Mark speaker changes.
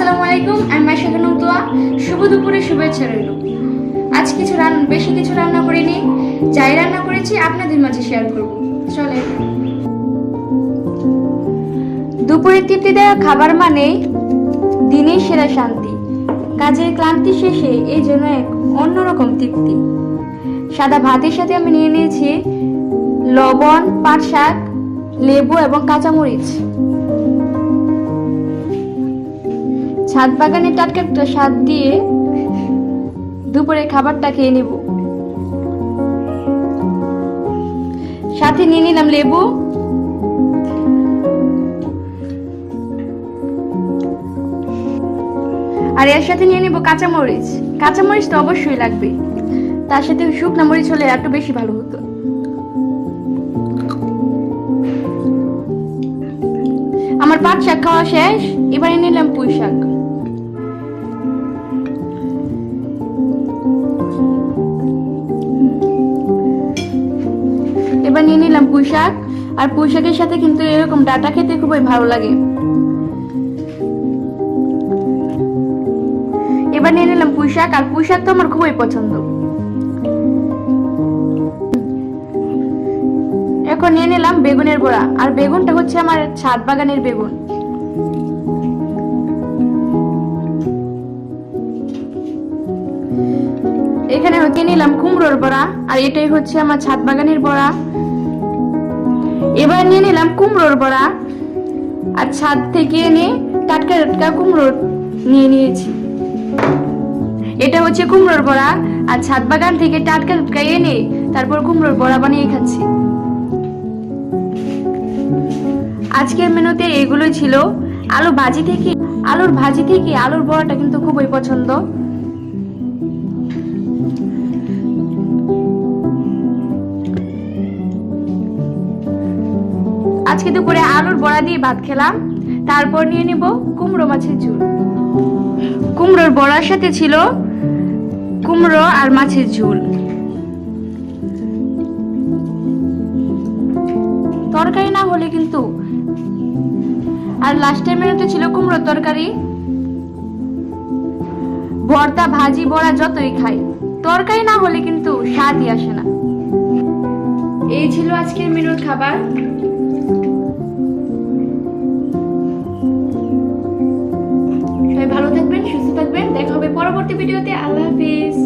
Speaker 1: আসসালামু আলাইকুম, আমি মাইশা খানম তোয়া। শুভ দুপুরে শুভেচ্ছা রইল। আজ বেশি কিছু রান্না করিনি, যাই রান্না করেছি আপনাদের মাঝে শেয়ার করব। চলে দুপুরে তৃপ্তি দেওয়া খাবার মানে দিনের সেরা শান্তি। কাজের ক্লান্তি শেষে এই জন্য এক অন্যরকম তৃপ্তি। সাদা ভাতের সাথে আমি নিয়ে নিয়েছি লবণ, পাট শাক, লেবু এবং কাঁচামরিচ। ছাদ বাগানের টাটকা স্বাদ দিয়ে দুপুরে খাবারটা খেয়ে নেব। সাথে নিয়ে নিলাম লেবু, আর এর সাথে নিয়ে নেব কাঁচামরিচ। কাঁচামরিচ তো অবশ্যই লাগবে, তার সাথে শুকনো মরিচ হলে একটু বেশি ভালো হতো। আমার পাট শাক খাওয়া শেষ, এবারে নিলাম পুঁই শাক। এবার নিয়ে নিলাম পুঁই শাক, আর পুঁই শাকের সাথে কিন্তু এরকম ডাটা খেতে খুবই ভালো লাগে। এবার নিয়ে নিলাম পুঁই শাক, আর পুঁই শাক তো আমার খুবই পছন্দ। এখন নিয়ে নিলাম বেগুনের বড়া, আর বেগুনটা হচ্ছে আমার ছাদ বাগানের বেগুন। এখানে হচ্ছে নিলাম কুমড়োর বড়া, আর এটাই হচ্ছে আমার ছাদ বাগানের বড়া। এবার নিয়ে নিলাম কুমড়োর বড়া, আর ছাদ থেকে এনে টাটকা টাটকা কুমড়ো নিয়ে নিয়েছি। এটা হচ্ছে কুমড়োর বড়া, আর ছাদ বাগান থেকে টাটকা টাটকা এনে তারপর কুমড়োর বড়া বানিয়ে খাচ্ছি। আজকের মেনুতে এগুলো ছিল। আলুর ভাজি থেকে আলুর বড়াটা কিন্তু খুবই পছন্দ। আজকে দুপুরে আলুর বড়া দিয়ে ভাত খেলাম। তারপর নিয়ে নেব কুমড়ো মাছের ঝোল। কুমড়োর বড়ার সাথে ছিল কুমড়ো আর মাছের ঝোল। তরকারি না হলে কিন্তু, আর লাস্টের মেনুতে ছিল কুমড়োর তরকারি। ভর্তা, ভাজি, বড়া যতই খাই, তরকারি না হলে কিন্তু স্বাদই আসে না। এই ছিল আজকের মেনুর খাবার। সবাই ভালো থাকবেন, সুস্থ থাকবেন। দেখা হবে পরবর্তী ভিডিওতে। আল্লাহ হাফেজ।